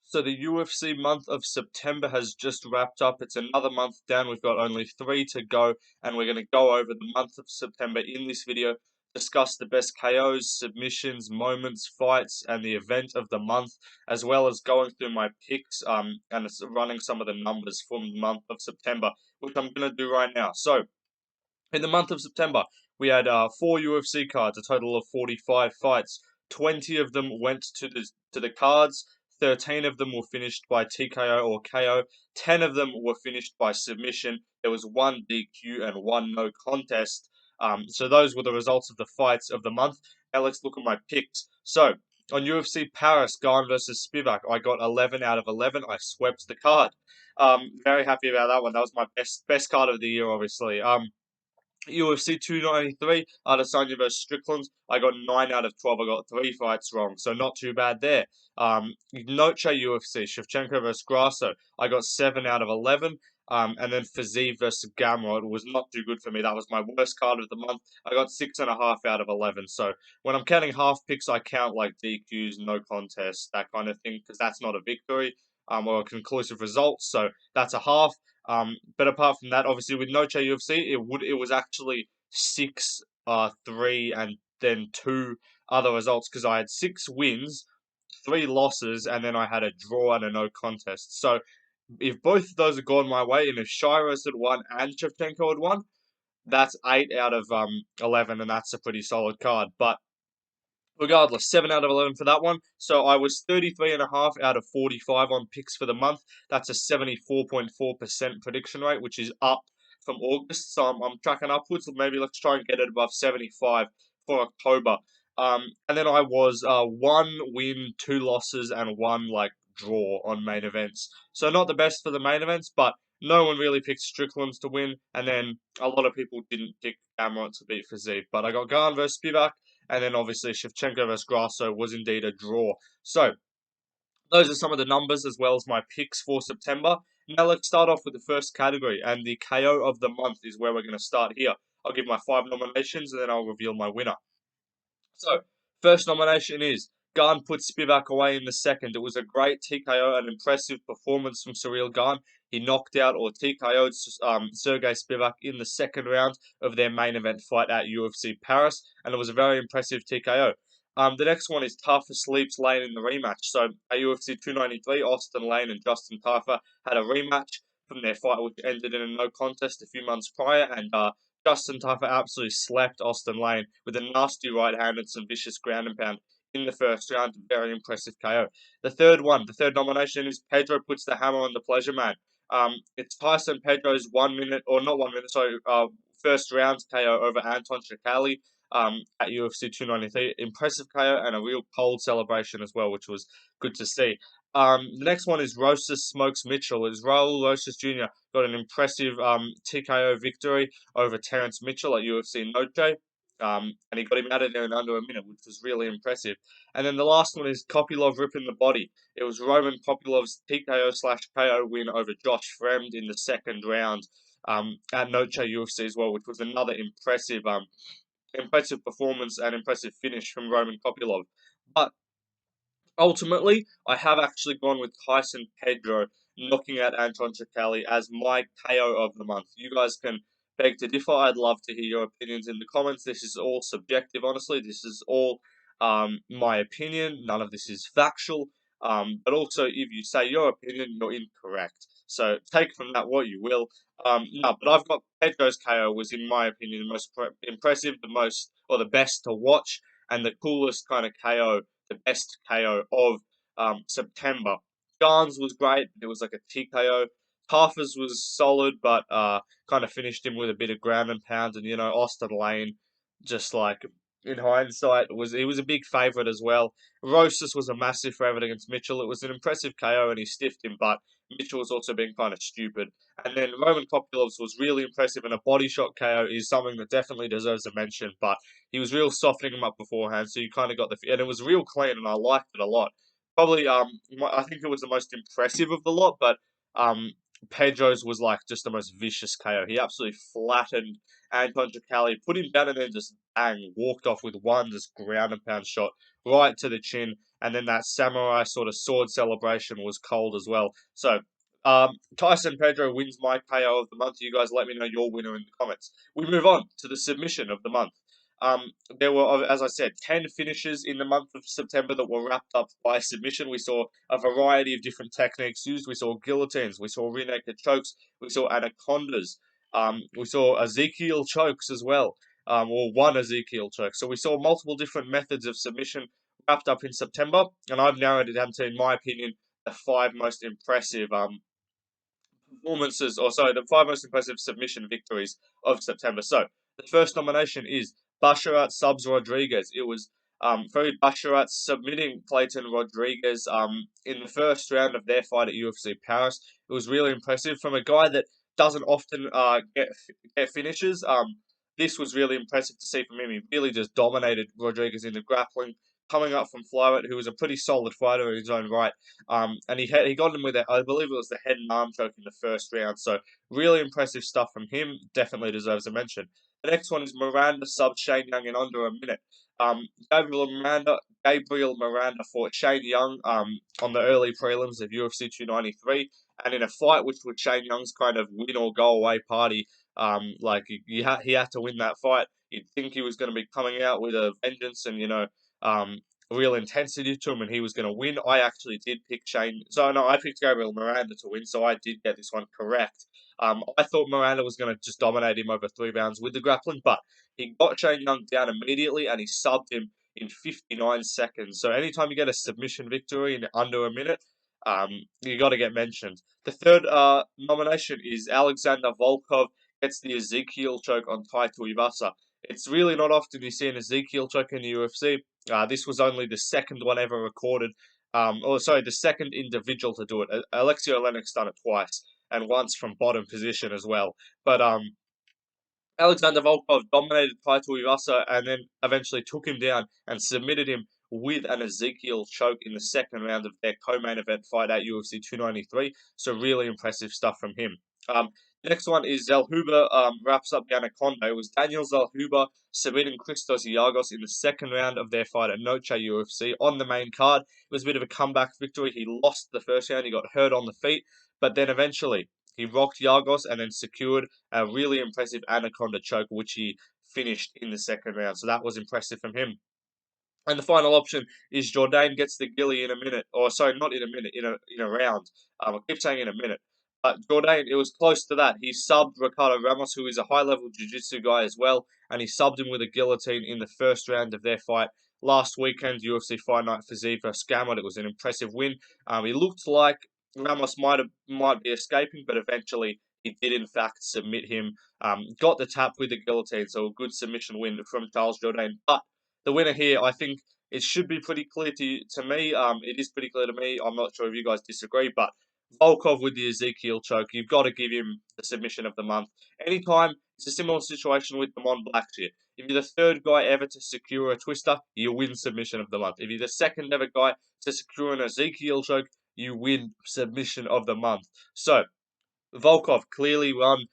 So the UFC month of September has just wrapped up. It's another month down. We've got only 3 to go, and we're going to go over the month of September in this video, discuss the best KOs, submissions, moments, fights, and the event of the month, as well as going through my picks and running some of the numbers from the month of September, which I'm going to do right now. So in the month of September, we had 4 UFC cards, a total of 45 fights. 20 of them went to the cards. 13 of them were finished by TKO or KO. 10 of them were finished by submission. There was one DQ and one no contest. So those were the results of the fights of the month. Now let's look at my picks. So on UFC Paris, Gane versus Spivak, I got 11 out of 11. I swept the card. Very happy about that one. That was my best card of the year, obviously. UFC 293, Adesanya versus Strickland. I got 9 out of 12. I got 3 fights wrong, so not too bad there. Noche UFC, Shevchenko versus Grasso. I got 7 out of 11. And then Fiziev versus Gamrot was not too good for me. That was my worst card of the month. I got 6.5 out of 11. So when I'm counting half picks, I count like DQs, no contest, that kind of thing, because that's not a victory or a conclusive result. So that's a half. But apart from that, obviously with Noche UFC, it was actually 6, 3, and then 2 other results because I had 6 wins, 3 losses, and then I had a draw and a no contest. So if both of those had gone my way, and if Shiras had won and Shevchenko had won, that's 8 out of 11, and that's a pretty solid card. But regardless, 7 out of 11 for that one. So I was 33.5 out of 45 on picks for the month. That's a 74.4% prediction rate, which is up from August. So I'm tracking upwards. Maybe let's try and get it above 75 for October. And then I was 1 win, 2 losses, and 1 draw on main events. So not the best for the main events, but no one really picked Strickland's to win. And then a lot of people didn't pick Gamrot to beat Fiziev. But I got Gane versus Spivak. And then obviously Shevchenko versus Grasso was indeed a draw. So those are some of the numbers as well as my picks for September. Now let's start off with the first category, and the KO of the month is where we're going to start here. I'll give my 5 nominations and then I'll reveal my winner. So, first nomination is Gane put Spivak away in the second. It was a great TKO, an impressive performance from Cyril Gane. He knocked out or TKO'd Sergey Spivak in the second round of their main event fight at UFC Paris, and it was a very impressive TKO. The next one is Tafa Sleeps Lane in the rematch. So, at UFC 293, Austin Lane and Justin Tafa had a rematch from their fight, which ended in a no contest a few months prior, and Justin Tucker absolutely slapped Austin Lane with a nasty right hand and some vicious ground and pound in the first round. Very impressive KO. The third nomination is Pedro puts the hammer on the pleasure man. It's Tyson Pedro's 1 minute, or not 1 minute, sorry, first round KO over Anton Shakali at UFC 293. Impressive KO and a real cold celebration as well, which was good to see. The next one is Rosas Smokes Mitchell. Is Raul Rosas Jr. got an impressive TKO victory over Terrence Mitchell at UFC Noche. And he got him out of there in under a minute, which was really impressive. And then the last one is Kopylov ripping the body. It was Roman Kopylov's TKO/KO win over Josh Fremd in the second round at Noche UFC as well, which was another impressive performance and impressive finish from Roman Kopylov. But ultimately, I have actually gone with Tyson Pedro knocking out Anton Chakali as my KO of the month. You guys can beg to differ. I'd love to hear your opinions in the comments. This is all subjective, honestly. This is all my opinion. None of this is factual. But also, if you say your opinion, you're incorrect. So take from that what you will. No, but I've got Pedro's KO was, in my opinion, the most impressive, the most, or the best to watch, and the coolest kind of KO, the best KO of September. Gane's was great. It was like a TKO. Tafa's was solid, but kind of finished him with a bit of ground and pound. And Austin Lane, just like in hindsight, he was a big favourite as well. Rosas was a massive favourite against Mitchell. It was an impressive KO, and he stiffed him, but Mitchell was also being kind of stupid. And then Roman Kopylov's was really impressive, and a body shot KO is something that definitely deserves a mention. But he was real softening him up beforehand, so you kind of got and it was real clean, and I liked it a lot. Probably, I think it was the most impressive of the lot, but Pedro's was like just the most vicious KO. He absolutely flattened Anton Jacali, put him down, and then just bang, walked off with one just ground and pound shot right to the chin. And then that samurai sort of sword celebration was cold as well. So Tyson Pedro wins my KO of the month. You guys let me know your winner in the comments. We move on to the submission of the month. There were, as I said, 10 finishes in the month of September that were wrapped up by submission. We saw a variety of different techniques used. We saw guillotines, we saw rear naked chokes, we saw anacondas, we saw Ezekiel chokes as well, or one Ezekiel choke. So we saw multiple different methods of submission wrapped up in September, and I've narrowed it down to, in my opinion, the five most impressive performances, or sorry, the five most impressive submission victories of September. So the first nomination is Basharat subs Rodriguez. It was Farid Basharat submitting Clayton Rodriguez in the first round of their fight at UFC Paris. It was really impressive from a guy that doesn't often get finishes. This was really impressive to see from him. He really just dominated Rodriguez in the grappling, coming up from flyweight, who was a pretty solid fighter in his own right. And he got him with I believe it was the head and arm choke in the first round. So really impressive stuff from him. Definitely deserves a mention. The next one is Miranda sub Shane Young in under a minute. Gabriel Miranda fought Shane Young on the early prelims of UFC 293, and in a fight which was Shane Young's kind of win or go away party. Like he had to win that fight. You'd think he was going to be coming out with a vengeance and um, real intensity to him, and he was going to win. I actually did pick Shane. So no, I picked Gabriel Miranda to win, so I did get this one correct. I thought Miranda was going to just dominate him over 3 rounds with the grappling, but he got Shane Young down immediately, and he subbed him in 59 seconds. So anytime you get a submission victory in under a minute, you got to get mentioned. The third nomination is Alexander Volkov gets the Ezekiel choke on Taito Ivasa. It's really not often you see an Ezekiel choke in the UFC. This was only the second one ever recorded, or sorry, the second individual to do it. Alexio Lennox done it twice, and once from bottom position as well. But Alexander Volkov dominated Taito Ivasa and then eventually took him down and submitted him with an Ezekiel choke in the second round of their co-main event fight at UFC 293. So really impressive stuff from him. The next one is Zellhuber wraps up the Anaconda. It was Daniel Zellhuber submitting Christos Iagos in the second round of their fight at Noche UFC on the main card. It was a bit of a comeback victory. He lost the first round. He got hurt on the feet, but then eventually he rocked Iagos and then secured a really impressive anaconda choke, which he finished in the second round. So that was impressive from him. And the final option is Jourdain gets the gilly in a minute, or sorry, not in a minute, in a round. I keep saying in a minute. But Jourdain, it was close to that. He subbed Ricardo Ramos, who is a high-level jiu-jitsu guy as well, and he subbed him with a guillotine in the first round of their fight last weekend, UFC Fight Night for Z vs. Gamrot. It was an impressive win. He looked like Ramos might be escaping, but eventually he did in fact submit him. Got the tap with the guillotine, so a good submission win from Charles Jourdain. But the winner here, I think it should be pretty clear to me. It is pretty clear to me. I'm not sure if you guys disagree, but Volkov with the Ezekiel choke, you've got to give him the submission of the month. Anytime, it's a similar situation with Damon Blackshear. If you're the third guy ever to secure a twister, you win submission of the month. If you're the second ever guy to secure an Ezekiel choke, you win submission of the month. So, Volkov clearly won.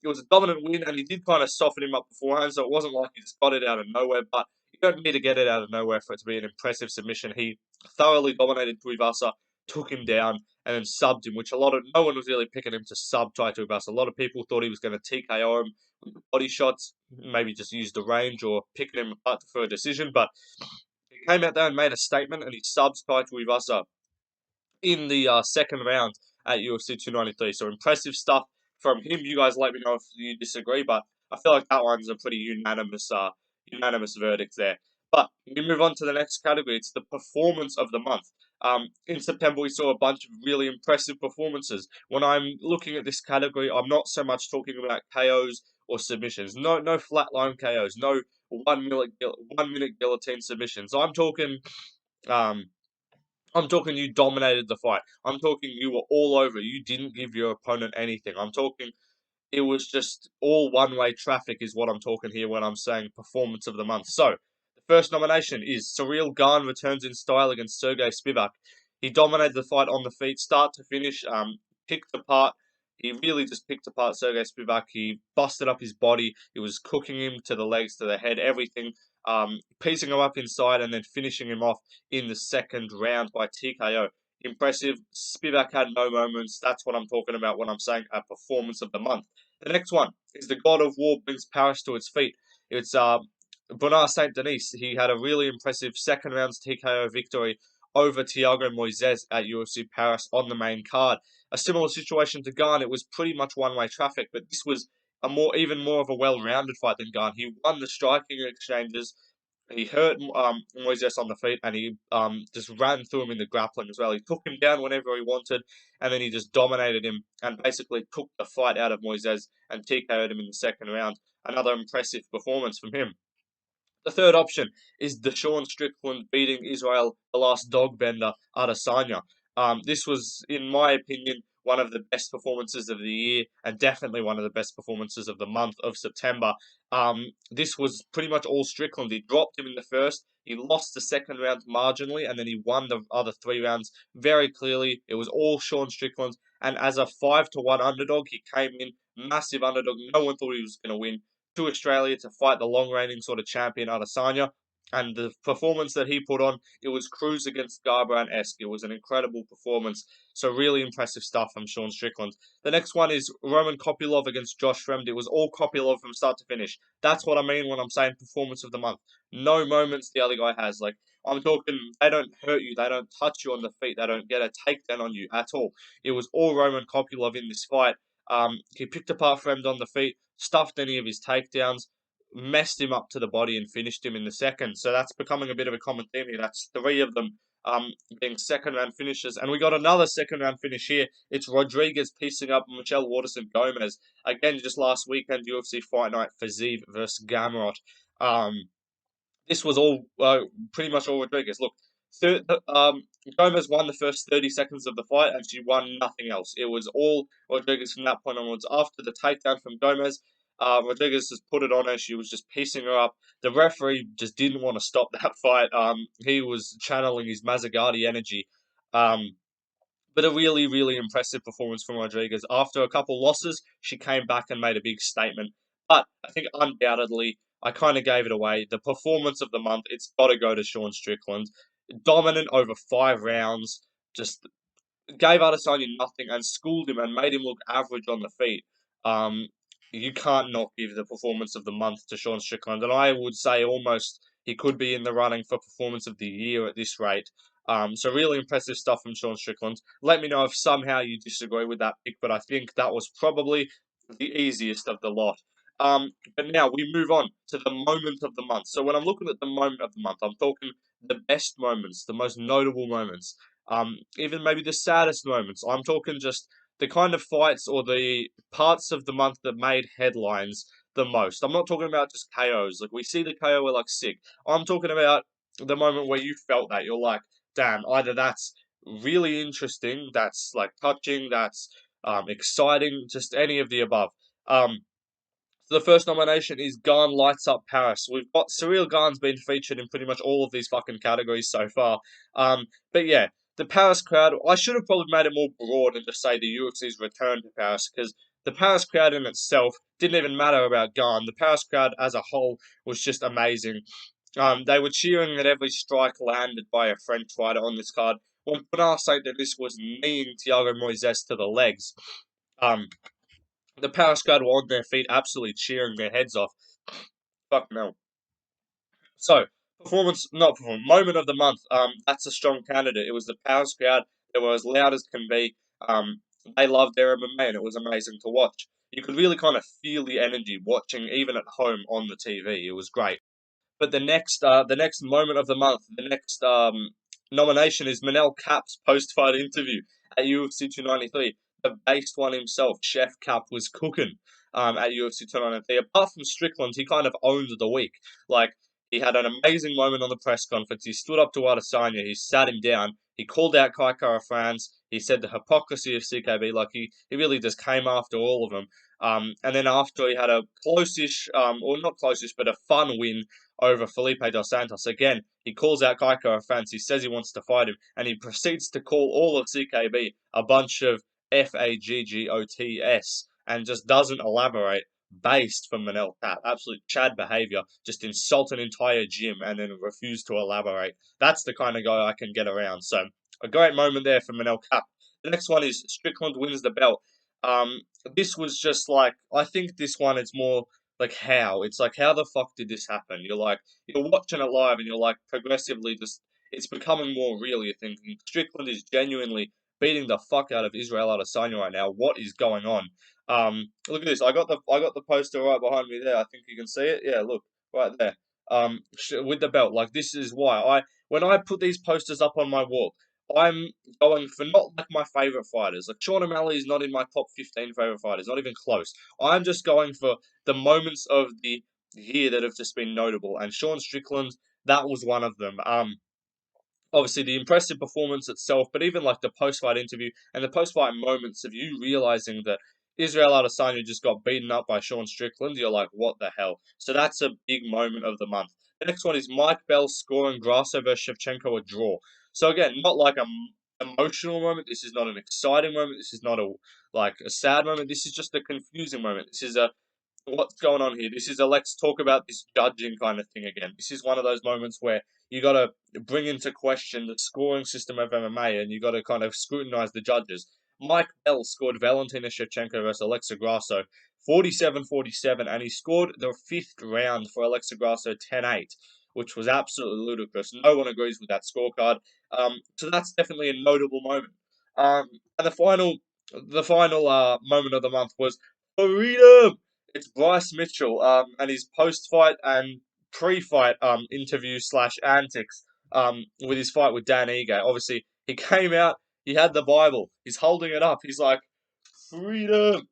It was a dominant win, and he did kind of soften him up beforehand, so it wasn't like he just got it out of nowhere. But you don't need to get it out of nowhere for it to be an impressive submission. He thoroughly dominated Tuivasa, took him down, and then subbed him, which no one was really picking him to sub Tuivasa. A lot of people thought he was going to TKO him with body shots, maybe just use the range or picking him apart for a decision. But he came out there and made a statement, and he subs Tuivasa in the second round at UFC 293. So impressive stuff from him. You guys let me know if you disagree, but I feel like that one's a pretty unanimous verdict there. But we move on to the next category. It's the performance of the month. In September, we saw a bunch of really impressive performances. When I'm looking at this category, I'm not so much talking about KOs or submissions. No flatline KOs. No 1 minute guillotine submissions. Um, I'm talking you dominated the fight. I'm talking you were all over. You didn't give your opponent anything. I'm talking it was just all one-way traffic is what I'm talking here when I'm saying performance of the month. So, the first nomination is Cyril Gane returns in style against Sergey Spivak. He dominated the fight on the feet, start to finish, picked apart He really just picked apart Sergey Spivak. He busted up his body. He was cooking him to the legs, to the head, everything, piecing him up inside and then finishing him off in the second round by TKO. Impressive. Spivak had no moments. That's what I'm talking about when I'm saying a performance of the month. The next one is the God of War brings Paris to its feet. It's Bernard Saint Denis. He had a really impressive second round TKO victory over Thiago Moises at UFC Paris on the main card. A similar situation to Gane, it was pretty much one-way traffic, but this was even more of a well-rounded fight than Gane. He won the striking exchanges. He hurt Moises on the feet, and he just ran through him in the grappling as well. He took him down whenever he wanted, and then he just dominated him and basically took the fight out of Moises and TKO'd him in the second round. Another impressive performance from him. The third option is Deshaun Strickland beating Israel, the last dog bender, Adesanya. This was, in my opinion, one of the best performances of the year and definitely one of the best performances of the month of September. This was pretty much all Strickland. He dropped him in the first. He lost the second round marginally, and then he won the other three rounds very clearly. It was all Sean Strickland, and as a 5-1 underdog, he came in massive underdog. No one thought he was going to win to Australia to fight the long-reigning sort of champion Adesanya. And the performance that he put on, it was Cruz against Garbrandt-esque. It was an incredible performance. So really impressive stuff from Sean Strickland. The next one is Roman Kopylov against Josh Fremd. It was all Kopylov from start to finish. That's what I mean when I'm saying performance of the month. No moments the other guy has. Like, I'm talking, they don't hurt you. They don't touch you on the feet. They don't get a takedown on you at all. It was all Roman Kopylov in this fight. He picked apart Fremd on the feet, stuffed any of his takedowns, messed him up to the body, and finished him in the second. So that's becoming a bit of a common theme here. That's three of them being second round finishes. And we got another second round finish here. It's Rodriguez piecing up Michelle Waterson Gomez. Again, just last weekend, UFC Fight Night, Fiziev versus Gamrot. This was all pretty much all Rodriguez. Look, Gomez won the first 30 seconds of the fight, and she won nothing else. It was all Rodriguez from that point onwards. After the takedown from Gomez, Rodriguez just put it on her. She was just piecing her up. The referee just didn't want to stop that fight. He was channeling his Mazzagatti energy. But a really, really impressive performance from Rodriguez. After a couple losses, she came back and made a big statement. But I think undoubtedly, I kind of gave it away. The performance of the month, it's got to go to Sean Strickland. Dominant over 5 rounds, just gave Adesanya nothing and schooled him and made him look average on the feet. Um, you can't not give the performance of the month to Sean Strickland, and I would say almost he could be in the running for performance of the year at this rate. So really impressive stuff from Sean Strickland. Let me know if somehow you disagree with that pick, but I think that was probably the easiest of the lot. But now we move on to the moment of the month. So when I'm looking at the moment of the month, I'm talking the best moments, the most notable moments, even maybe the saddest moments. I'm talking just the kind of fights or the parts of the month that made headlines the most. I'm not talking about just KOs. Like, we see the KO, we're like sick. I'm talking about the moment where you felt that you're like, damn, either that's really interesting, that's like touching, that's exciting, just any of the above. Um, the first nomination is Gane Lights Up Paris. We've got Cyril Gane's been featured in pretty much all of these fucking categories so far. But yeah, the Paris crowd, I should have probably made it more broad and just say the UFC's return to Paris, because the Paris crowd in itself didn't even matter about Gane. The Paris crowd as a whole was just amazing. They were cheering at every strike landed by a French fighter on this card. When Bernard Saint Denis was kneeing Thiago Moises to the legs, um, the Paris crowd were on their feet, absolutely cheering their heads off. Fuck no. So, not performance, moment of the month. That's a strong candidate. It was the Paris crowd. They were as loud as can be. They loved their MMA, and it was amazing to watch. You could really kind of feel the energy watching, even at home on the TV. It was great. But the next moment of the month, the next nomination is Manel Kape's post-fight interview at UFC 293. The based one himself, Chef Kape, was cooking at UFC 293. Apart from Strickland, he kind of owned the week. Like, he had an amazing moment on the press conference. He stood up to Adesanya. He sat him down. He called out Kai Kara France. He said the hypocrisy of CKB. Like, he really just came after all of them. And then after, he had a close-ish, or not close-ish, but a fun win over Felipe dos Santos. Again, he calls out Kaiko a fans. He says he wants to fight him, and he proceeds to call all of CKB a bunch of Faggots, and just doesn't elaborate. Based from Manel Cap, absolute Chad behavior, just insult an entire gym and then refuse to elaborate. That's the kind of guy I can get around. So a great moment there for Manel Cap. The next one is Strickland wins the belt. Um, this was just like, I think this one it's more like how it's like how the fuck did this happen? You're watching it live and you're like progressively just it's becoming more real. You're thinking Strickland is genuinely beating the fuck out of Israel Adesanya right now. What is going on? Look at this. I got the poster right behind me there. I think you can see it. Yeah, look right there. With the belt. Like this is why when I put these posters up on my wall, I'm going for not like my favorite fighters. Like Sean O'Malley is not in my top 15 favorite fighters, not even close. I'm just going for the moments of the year that have just been notable, and Sean Strickland, that was one of them. Obviously the impressive performance itself, but even like the post-fight interview and the post-fight moments of you realizing that Israel Adesanya just got beaten up by Sean Strickland, you're like, what the hell? So that's a big moment of the month. The next one is Mike Bell scoring Grasso versus Shevchenko a draw. So again, not like a emotional moment. This is not an exciting moment. This is not a sad moment. This is just a confusing moment. This is a what's going on here? This is a let's talk about this judging kind of thing again. This is one of those moments where you got to bring into question the scoring system of MMA and you got to kind of scrutinize the judges. Mike Bell scored Valentina Shevchenko versus Alexa Grasso 47-47, and he scored the fifth round for Alexa Grasso 10-8, which was absolutely ludicrous. No one agrees with that scorecard. So that's definitely a notable moment. And the final moment of the month was freedom. It's Bryce Mitchell, and his post-fight and pre-fight interview slash antics with his fight with Dan Ige. Obviously, he came out, he had the Bible, he's holding it up, he's like, freedom!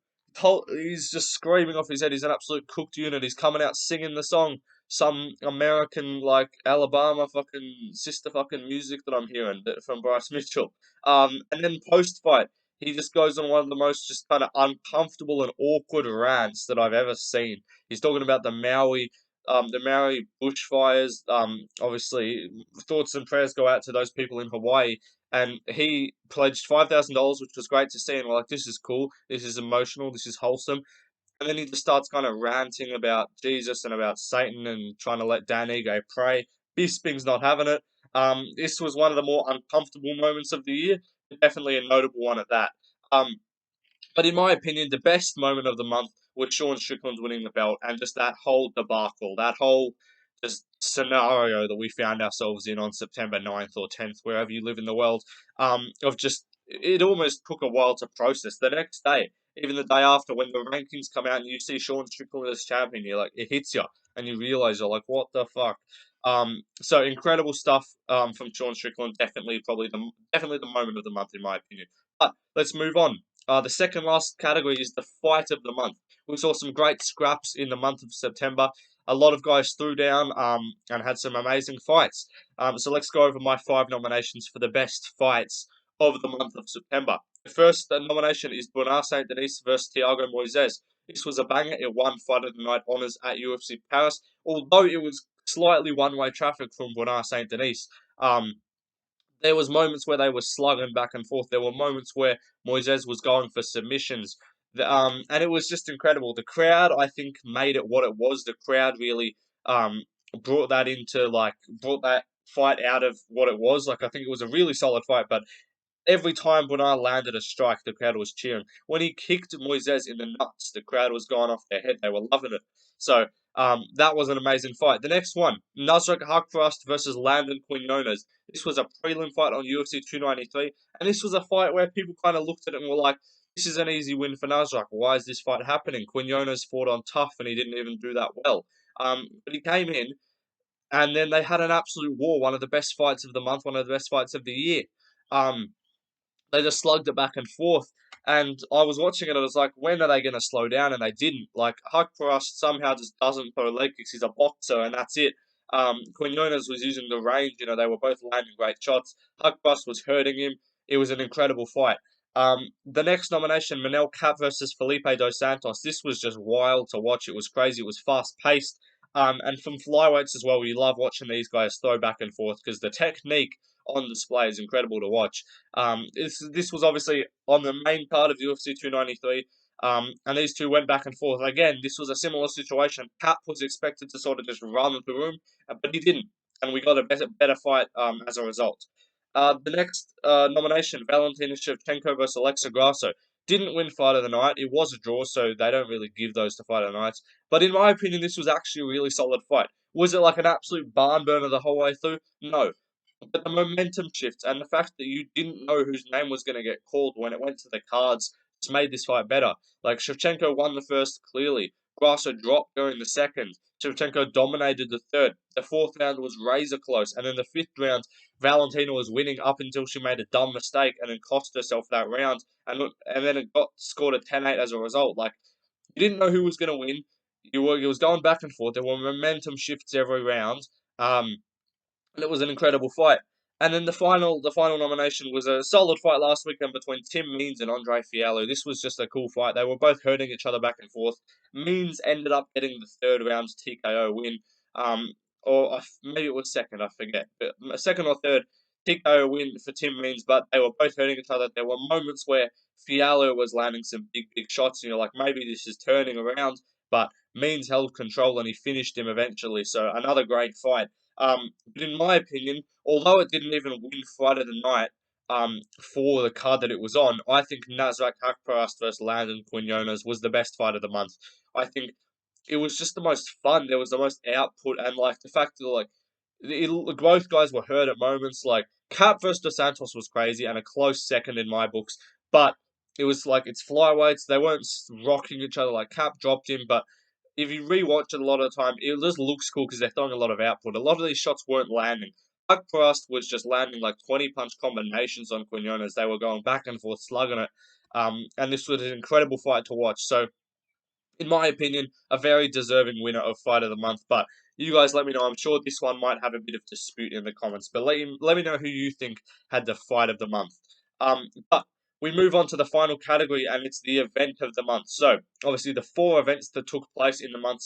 He's just screaming off his head, he's an absolute cooked unit, he's coming out singing the song, some American, like, Alabama fucking sister fucking music that I'm hearing from Bryce Mitchell. And then post-fight, he just goes on one of the most just kind of uncomfortable and awkward rants that I've ever seen. He's talking about the Maui bushfires. Obviously, thoughts and prayers go out to those people in Hawaii. And he pledged $5,000, which was great to see. And we're like, this is cool. This is emotional. This is wholesome. And then he just starts kind of ranting about Jesus and about Satan and trying to let Dan Ige pray. Bisping's not having it. This was one of the more uncomfortable moments of the year. Definitely a notable one at that. Um, but in my opinion, the best moment of the month was Sean Strickland winning the belt and just that whole debacle, that whole just scenario that we found ourselves in on September 9th or 10th, wherever you live in the world, of just, it almost took a while to process. The next day, even the day after, when the rankings come out and you see Sean Strickland as champion, you're like, it hits you and you realize you're like, what the fuck? So incredible stuff from Sean Strickland. Definitely the moment of the month, in my opinion. But let's move on. The second last category is the fight of the month. We saw some great scraps in the month of September. A lot of guys threw down and had some amazing fights. So let's go over my 5 nominations for the best fights of the month of September. The first nomination is Bernard Saint Denis versus Thiago Moises. This was a banger. It won Fight of the Night honours at UFC Paris, although it was slightly one-way traffic from Bernard Saint Denis. There was moments where they were slugging back and forth. There were moments where Moises was going for submissions. And it was just incredible. The crowd, I think, made it what it was. The crowd really brought that fight out of what it was. Like, I think it was a really solid fight, but every time Bernard landed a strike, the crowd was cheering. When he kicked Moises in the nuts, the crowd was going off their head. They were loving it. So that was an amazing fight. The next one, Nasrat Haqparast versus Landon Quinones. This was a prelim fight on UFC 293, and this was a fight where people kind of looked at it and were like, this is an easy win for Nasrat. Why is this fight happening? Quinones fought on tough, and he didn't even do that well. But he came in, and then they had an absolute war, one of the best fights of the month, one of the best fights of the year. They just slugged it back and forth. And I was watching it, I was like, when are they going to slow down? And they didn't. Like, Haqparast somehow just doesn't throw leg kicks. He's a boxer, and that's it. Quinones was using the range. They were both landing great shots. Haqparast was hurting him. It was an incredible fight. The next nomination, Manel Cap versus Felipe Dos Santos. This was just wild to watch. It was crazy. It was fast-paced. And from flyweights as well, you love watching these guys throw back and forth because the technique on display. It's incredible to watch. This was obviously on the main card of UFC 293. And these two went back and forth. Again, this was a similar situation. Cap was expected to sort of just run the room, but he didn't, and we got a better fight as a result. The next nomination, Valentina Shevchenko versus Alexa Grasso, didn't win Fight of the Night. It was a draw, so they don't really give those to Fight of the Nights. But in my opinion, this was actually a really solid fight. Was it like an absolute barn burner the whole way through? No. But the momentum shift and the fact that you didn't know whose name was going to get called when it went to the cards just made this fight better. Like, Shevchenko won the first clearly. Grasso dropped during the second. Shevchenko dominated the third. The fourth round was razor close. And then the fifth round, Valentina was winning up until she made a dumb mistake and then cost herself that round. And then it got scored a 10-8 as a result. Like, you didn't know who was going to win. It was going back and forth. There were momentum shifts every round. And it was an incredible fight. And then the final nomination was a solid fight last weekend between Tim Means and Andre Fialho. This was just a cool fight. They were both hurting each other back and forth. Means ended up getting the third round TKO win, um, or maybe it was second, I forget, but a second or third TKO win for Tim Means. But they were both hurting each other. There were moments where Fialho was landing some big shots, and you're like, maybe this is turning around. But Means held control and he finished him eventually. So another great fight. But in my opinion, although it didn't even win Fight of the Night for the card that it was on, I think Nasrat Haqparast versus Landon Quinones was the best fight of the month. I think it was just the most fun. There was the most output, and like the fact that both guys were hurt at moments. Like Cap versus Dos Santos was crazy and a close second in my books, but it was like it's flyweights. They weren't rocking each other. Like Cap dropped him, but if you rewatch it a lot of the time, it just looks cool because they're throwing a lot of output. A lot of these shots weren't landing. Haqparast was just landing like 20 punch combinations on Quinones. They were going back and forth, slugging it. And this was an incredible fight to watch. So in my opinion, a very deserving winner of Fight of the Month. But you guys let me know. I'm sure this one might have a bit of dispute in the comments. But let me know who you think had the Fight of the Month. But we move on to the final category, and it's the event of the month. So obviously, the four events that took place in the month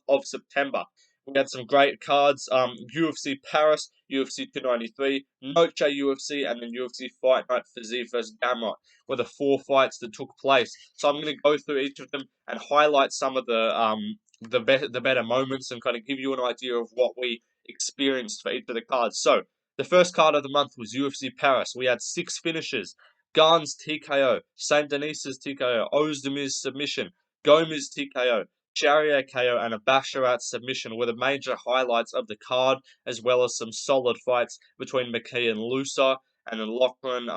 of September. We had some great cards. UFC Paris, UFC 293, Noche UFC, and then UFC Fight Night Fiziev versus Gamrot were the four fights that took place. So I'm going to go through each of them and highlight some of the better moments and kind of give you an idea of what we experienced for each of the cards. So the first card of the month was UFC Paris. We had 6 finishes: Gans TKO, Saint Denis's TKO, Ozdemir's submission, Gomez TKO, Charrier KO, and a Basharat submission were the major highlights of the card, as well as some solid fights between McKee and Lusa, and then Lachlan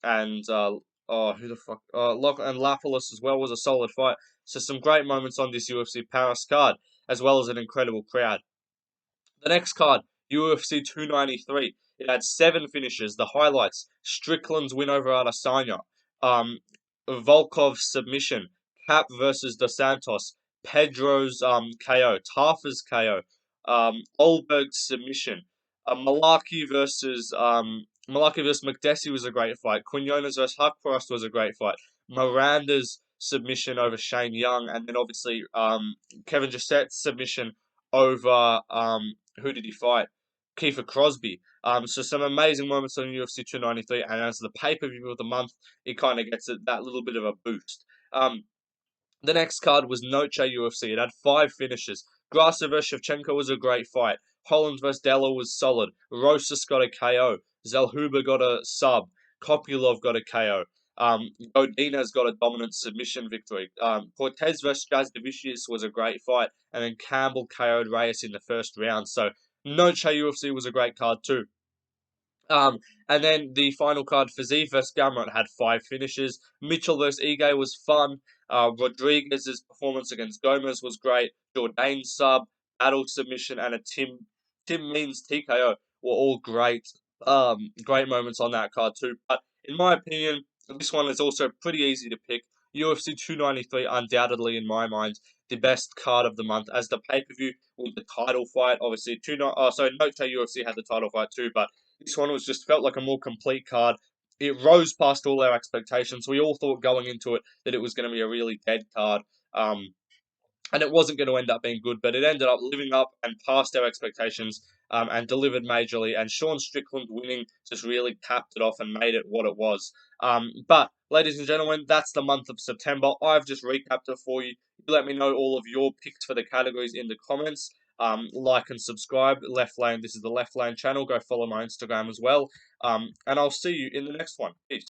and who the fuck? And Lapalus as well was a solid fight. So some great moments on this UFC Paris card, as well as an incredible crowd. The next card, UFC 293. It had 7 finishes. The highlights: Strickland's win over Adesanya, Volkov's submission, Cap versus Dos Santos, Pedro's KO, Tafa's KO, Olberg's submission, Malaki versus McDessie was a great fight. Quinones versus Haqparast was a great fight. Miranda's submission over Shane Young, and then obviously Kevin Jassette's submission over who did he fight? Kiefer Crosby. So some amazing moments on UFC 293, and as the pay-per-view of the month, it kind of gets that little bit of a boost. The next card was Noche UFC. It had 5 finishes. Grasso vs Shevchenko was a great fight. Holland vs Della was solid. Rosas got a KO. Zellhuber got a sub. Kopylov got a KO. Godinez got a dominant submission victory. Cortez vs Jazdavicius was a great fight. And then Campbell KO'd Reyes in the first round. So Noche UFC was a great card too. And then the final card, Fiziev vs Gamrot, had 5 finishes. Mitchell vs Ige was fun. Rodriguez's performance against Gomez was great. Jourdain's sub, battle submission, and a Tim Means TKO were all great. Great moments on that card too. But in my opinion, this one is also pretty easy to pick. UFC 293, undoubtedly in my mind, the best card of the month as the pay-per-view with the title fight. Obviously, Noche UFC had the title fight too, but this one was just felt like a more complete card. It rose past all our expectations. We all thought going into it that it was going to be a really dead card. and it wasn't going to end up being good, but it ended up living up and past our expectations, and delivered majorly. And Sean Strickland winning just really capped it off and made it what it was. But, ladies and gentlemen, that's the month of September. I've just recapped it for you. You let me know all of your picks for the categories in the comments. Like and subscribe. Left Lane, this is the Left Lane channel. Go follow my Instagram as well. And I'll see you in the next one. Peace.